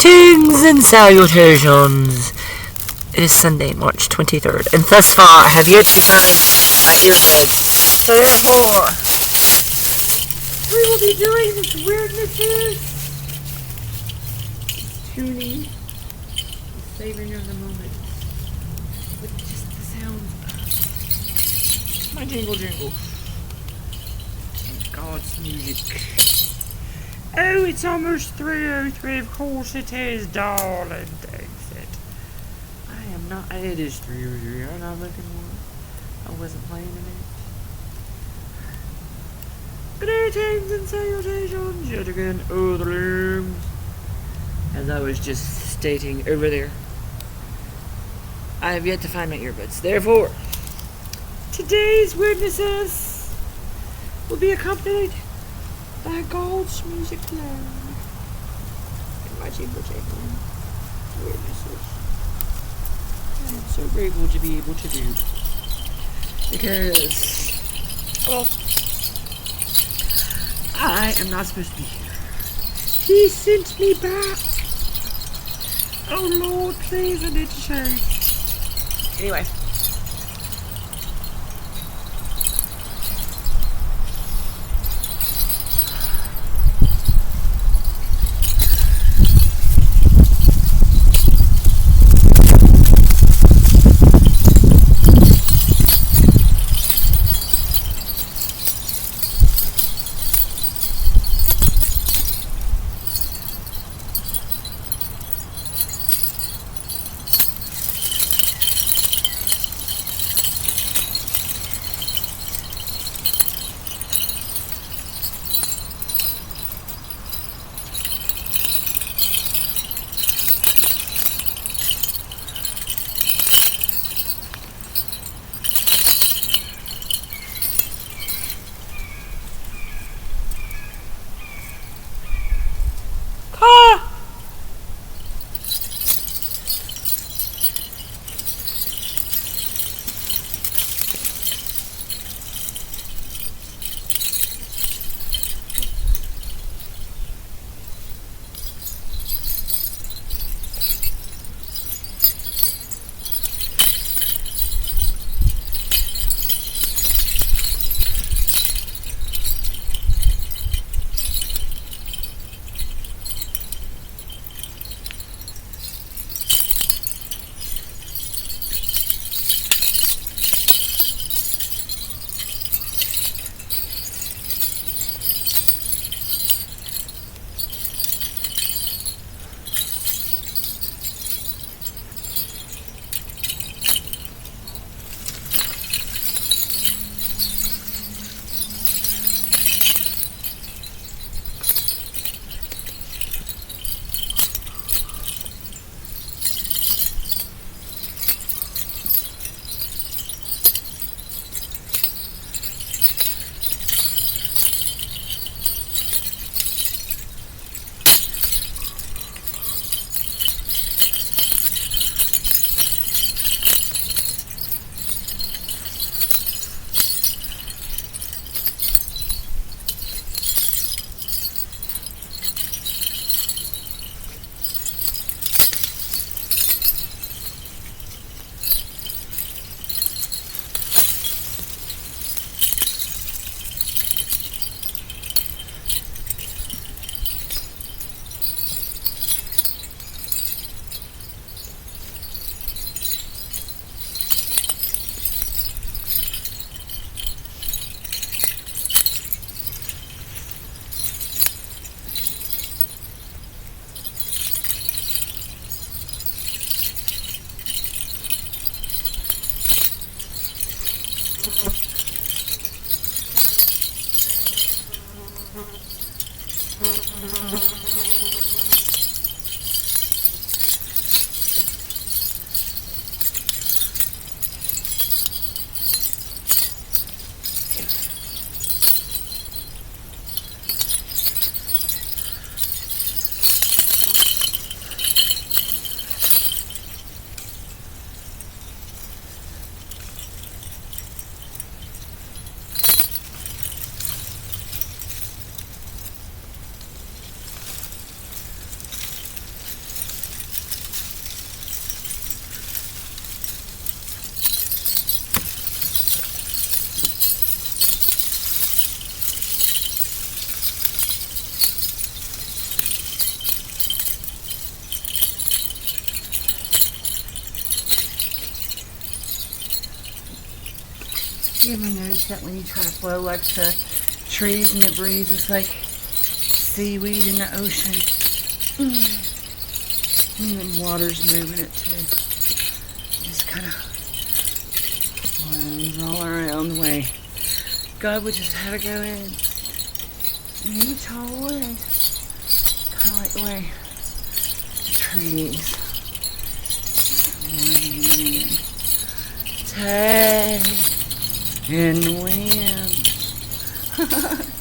Greetings and salutations. It is Sunday, March 23rd, and thus far I have yet to find my earbuds. Therefore, we will be doing this weirdnesses. Tuning, savoring of the moment with just the sounds of my jingle jingle and God's music. Oh, it's almost 3:03. Of course it is, darling. Thanks it. I am not. It is 3:03. I'm not looking for it. I wasn't playing in it. Greetings and salutations yet again, otherlings. As I was just stating over there, I have yet to find my earbuds. Therefore, today's weirdnesses will be accompanied by God's music playing and my jingle jangling weirdnesses. I am so grateful to be able to do, because, well, I am not supposed to be here. He sent me back. Oh Lord, please, I need to change. Anyway. You ever notice that when you try to flow like the trees and the breeze, it's like seaweed in the ocean. Even water's moving it too. Just kind of flows all around the way. God would just have it go in. And he would. Kind of like the way the trees swaying, in the wind.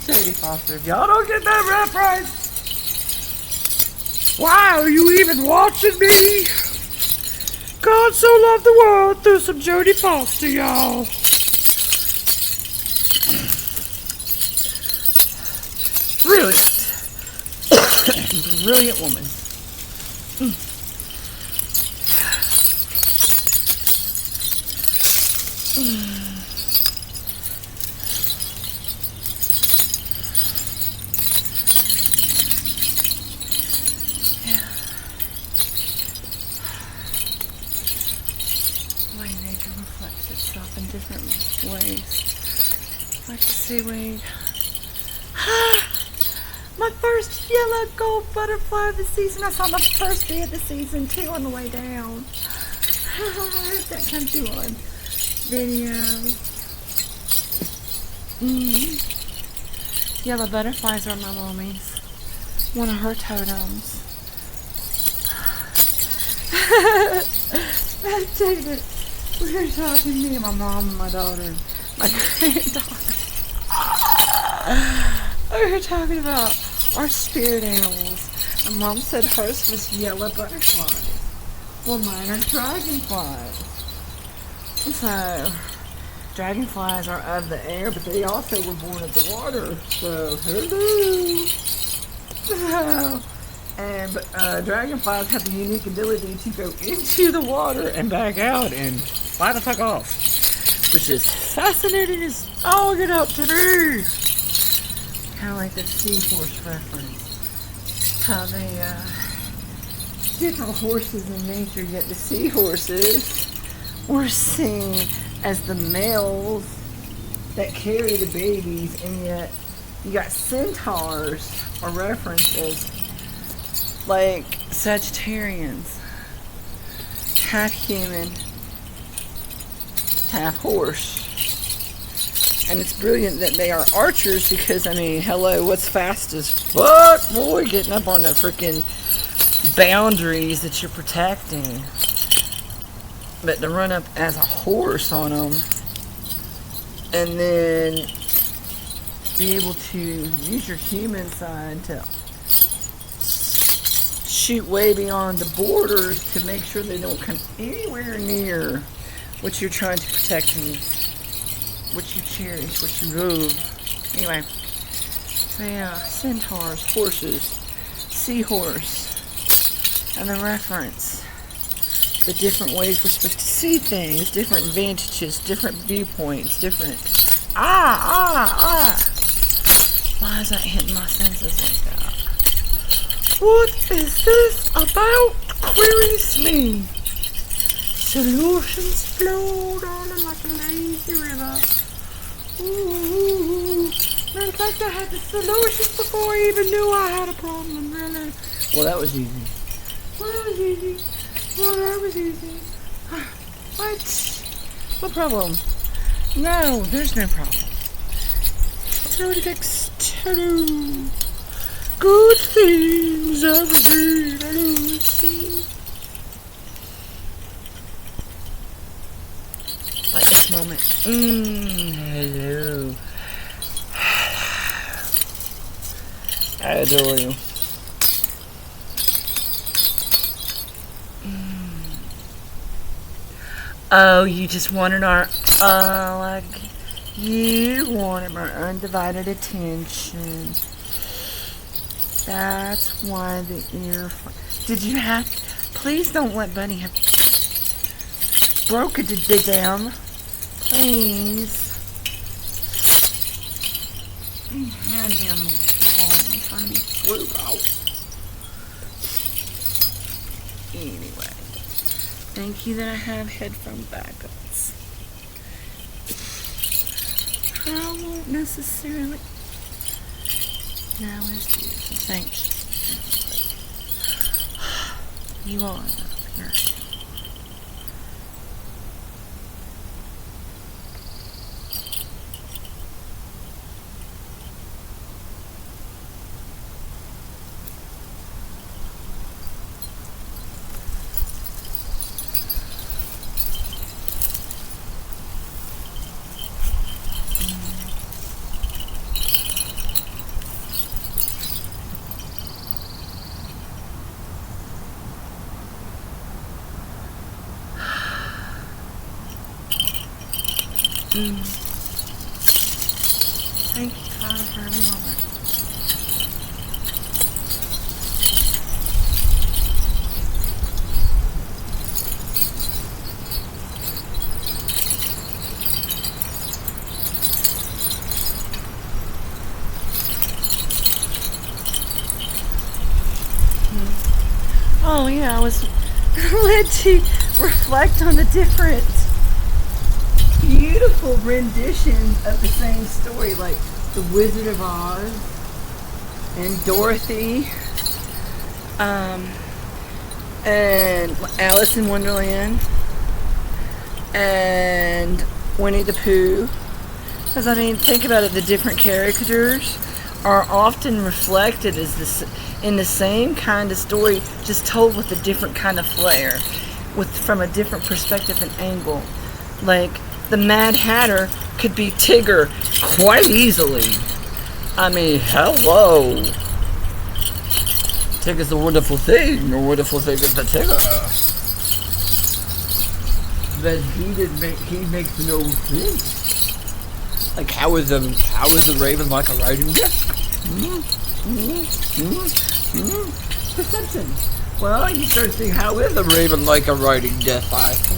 Jodie Foster, if y'all don't get that reference, why are you even watching me? God so loved the world through some Jodie Foster, y'all. Brilliant. Brilliant woman. Nature reflects itself in different ways. Like the seaweed. My first yellow gold butterfly of the season. I saw my first day of the season too on the way down. That comes through on video. Yellow butterflies are my mommies. One of her totems. David, we were talking, me and my mom and my daughter and my granddaughter. We were talking about our spirit animals. And Mom said hers was yellow butterflies. Well, mine are dragonflies. So, dragonflies are of the air, but they also were born of the water. So, hello. But dragonflies have the unique ability to go into the water and back out and fly the fuck off. Which is fascinating as all get up to me. Kind of like the seahorse reference. How they, different horses in nature, yet the seahorses were seen as the males that carry the babies, and yet you got centaurs are referenced as like Sagittarians, half human, half horse. And it's brilliant that they are archers because, I mean, hello, what's fast as fuck, boy, getting up on the freaking boundaries that you're protecting. But to run up as a horse on them and then be able to use your human side to shoot way beyond the borders to make sure they don't come anywhere near what you're trying to protect and what you cherish, what you love. Anyway, so yeah, centaurs, horses, seahorse, and the reference, the different ways we're supposed to see things, different vantages, different viewpoints, different Why is that hitting my senses like that? What is this about? Queries me. Solutions flow down like a lazy river. Ooh, in fact, I had the solutions before I even knew I had a problem, really. Well, that was easy. That was easy. What? What problem? No, there's no problem. It's already fixed. Hello. Good things every day. Hello. Like this moment. Hello. I adore you. Oh, you just wanted our, you wanted my undivided attention. That's why the earphone. Did you have, please don't let Bunny have broken them. Please. Hand them I'm trying to be flew out. Anyway. Thank you that I have headphone backups. I won't necessarily. Now is beautiful. Thank you. You are enough. You're Thank you, Father, for every moment. Oh yeah, I was led to reflect on the different beautiful renditions of the same story, like The Wizard of Oz and Dorothy, and Alice in Wonderland and Winnie the Pooh. Because I mean, think about it, the different characters are often reflected as this in the same kind of story, just told with a different kind of flair, from a different perspective and angle. Like the Mad Hatter could be Tigger quite easily. I mean, hello. Tigger's a wonderful thing. The wonderful thing is the Tigger. But he makes no sense. Like how is a raven like a riding desk? Perception. Well, you start thinking, how is a raven like a riding desk?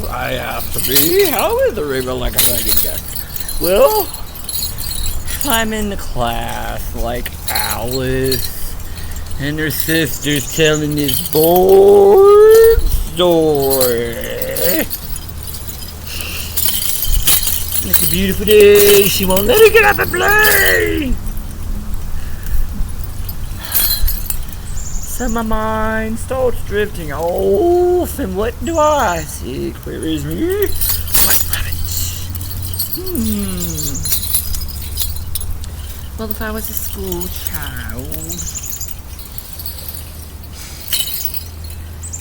I have to be. How is a raven like a riding desk? Well, if I'm in the class like Alice and her sister's telling this boring story. It's a beautiful day. She won't let her get up and play. So my mind starts drifting off, and what do I see? Queries me. White rabbits. Well, if I was a school child,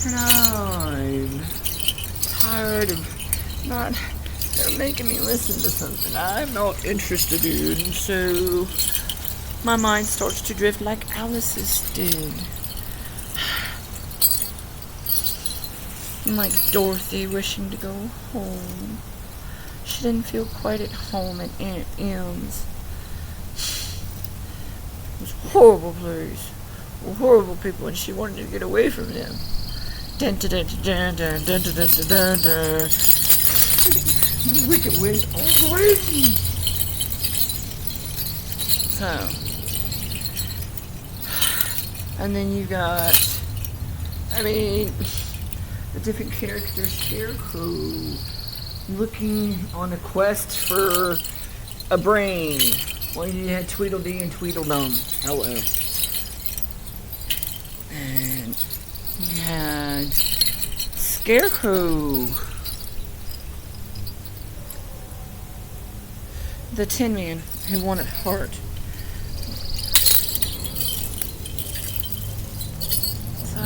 and I'm tired of not... They're making me listen to something I'm not interested in, so my mind starts to drift like Alice's did. Like Dorothy wishing to go home. She didn't feel quite at home at Aunt M's. It was a horrible place. Horrible people, and she wanted to get away from them. Dun dun dun dun dun dun dun dun dun dun. Wicked witch all the way. So, and then you got, I mean, the different characters. Scarecrow looking on a quest for a brain. Well, you had Tweedledee and Tweedledum. Hello. And you had Scarecrow, the Tin Man who wanted heart. So,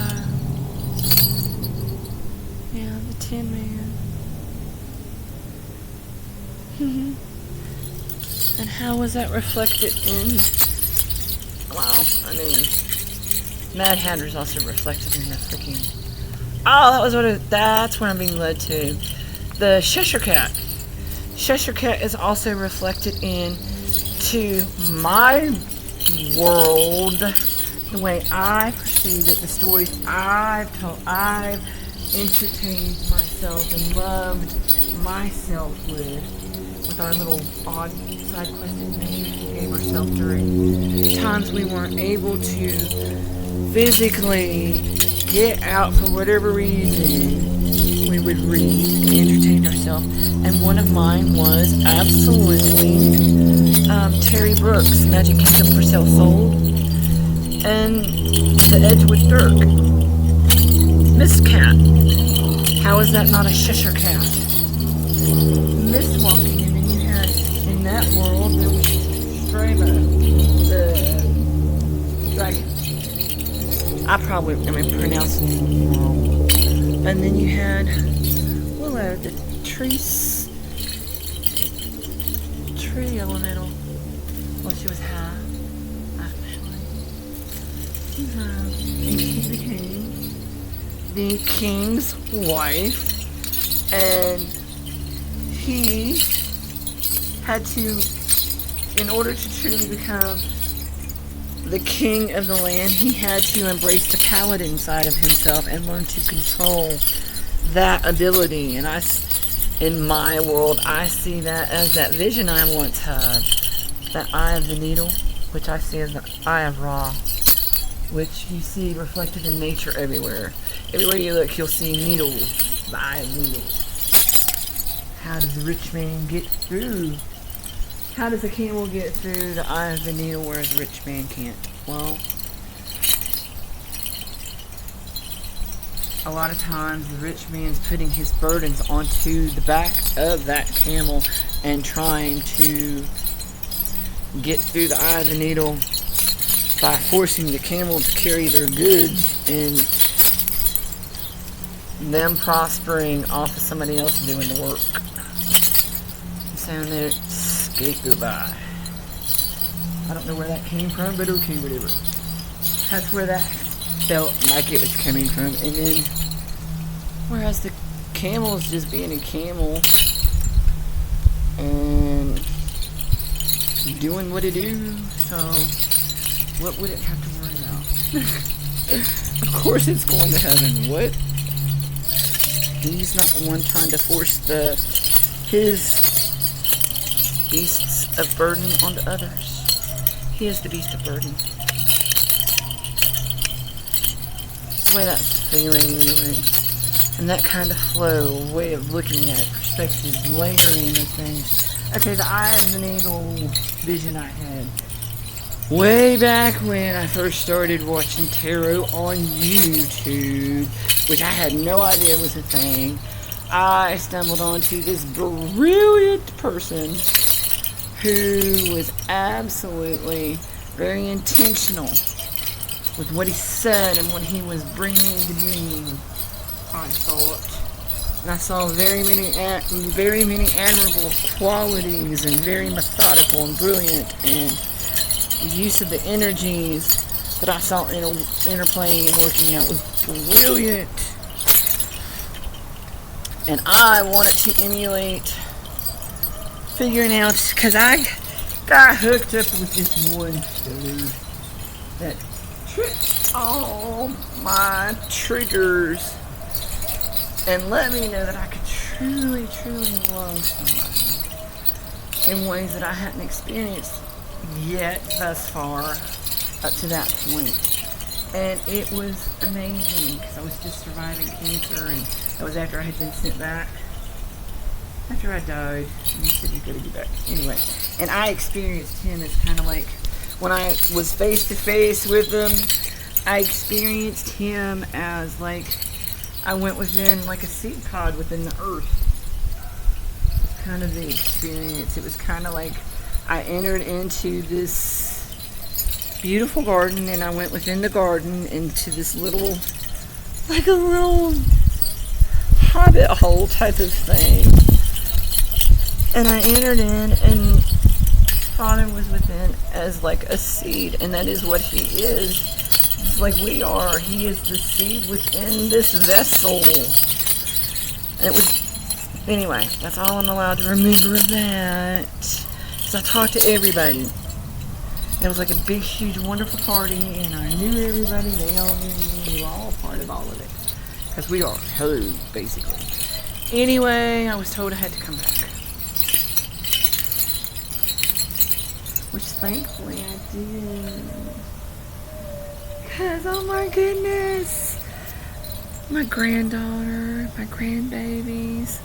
yeah, the Tin Man. And how was that reflected in? Wow, I mean, Mad Hatter's also reflected in the freaking. Oh, that's what I'm being led to. The Cheshire Cat. Cheshire Cat is also reflected in to my world, the way I perceive it, the stories I've told, I've entertained myself and loved myself with our little odd side quested names we gave ourselves during times we weren't able to physically get out for whatever reason. We would read and entertain ourselves. And one of mine was absolutely Terry Brooks' Magic Kingdom for Sale Sold, and the Edgewood Dirk. Miss Cat. How is that not a Cheshire Cat? Miss Walking, and then you had, in that world, there was Strava, the dragon. I probably am pronouncing it wrong. And then you had Willow, the tree elemental. Well, she was half, actually. And she's the king's wife, and he had to, in order to truly become the king of the land, he had to embrace the paladin side of himself and learn to control that ability. And in my world, I see that as that vision I once had, that eye of the needle, which I see as the eye of Ra, which you see reflected in nature everywhere. Everywhere you look, you'll see needles, the eye of needles. How does the rich man get through? How does a camel get through the eye of the needle whereas a rich man can't? Well, a lot of times the rich man's putting his burdens onto the back of that camel and trying to get through the eye of the needle by forcing the camel to carry their goods and them prospering off of somebody else doing the work. Sound there, skate goodbye. I don't know where that came from, but okay, whatever. That's where that felt like it was coming from. And then, whereas the camel is just being a camel and doing what it do, so what would it have to worry about? Of course it's going to heaven. What? He's not the one trying to force his beasts of burden onto others. He is the beast of burden. The way that's feeling anyway. And that kind of flow, way of looking at it, perspective, layering of things. Okay, the eye of the needle vision I had way back when I first started watching tarot on YouTube, which I had no idea was a thing. I stumbled onto this brilliant person who was absolutely very intentional with what he said and what he was bringing to me, I thought. And I saw very many admirable qualities, and very methodical and brilliant, and the use of the energies that I saw interplaying and working out was brilliant. And I wanted to emulate figuring out, because I got hooked up with this one dude that tripped all my triggers and let me know that I could truly, truly love somebody in ways that I hadn't experienced yet thus far up to that point. And it was amazing, because I was just surviving cancer, and that was after I had been sent back. After I died, and he said you gotta get back. Anyway, and I experienced him as kind of like, when I was face to face with him, I experienced him as like, I went within like a seed pod within the earth. It's kind of the experience. It was kind of like I entered into this beautiful garden, and I went within the garden into this little, like a little hobbit hole type of thing. And I entered in, and Father was within as like a seed, and that is what he is. Just like we are. He is the seed within this vessel. And it was, anyway, that's all I'm allowed to remember of that. Because I talked to everybody. It was like a big, huge, wonderful party, and I knew everybody. They all knew me. We were all part of all of it. Because we are hello, basically. Anyway, I was told I had to come back. Which thankfully I did. Because, oh my goodness, my granddaughter, my grandbabies,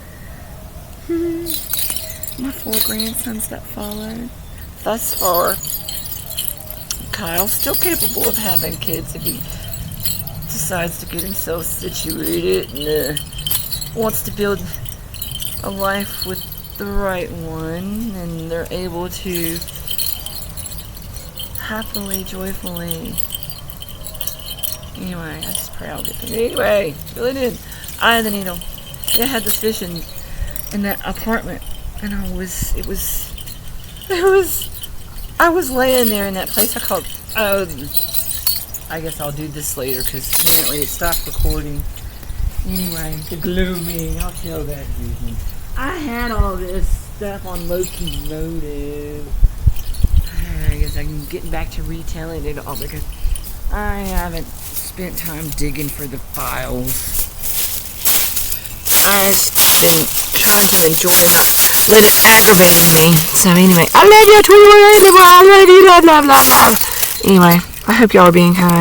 my 4 grandsons that followed. Thus far, Kyle's still capable of having kids if he decides to get himself situated and wants to build a life with the right one, and they're able to happily, joyfully. Anyway, I just pray I'll get them. Anyway, really did. Eye of the needle. I had this vision in that apartment, and I was laying there in that place I called. I guess I'll do this later because apparently it stopped recording. Anyway, the gloomy. I'll tell that vision. I had all this stuff on Loki-Motive. I guess I'm getting back to retelling it all because I haven't spent time digging for the files. I've been trying to enjoy and not let it aggravate me. So anyway, I love you, 21 blah blah blah blah blah blah. Anyway, I hope y'all are being kind.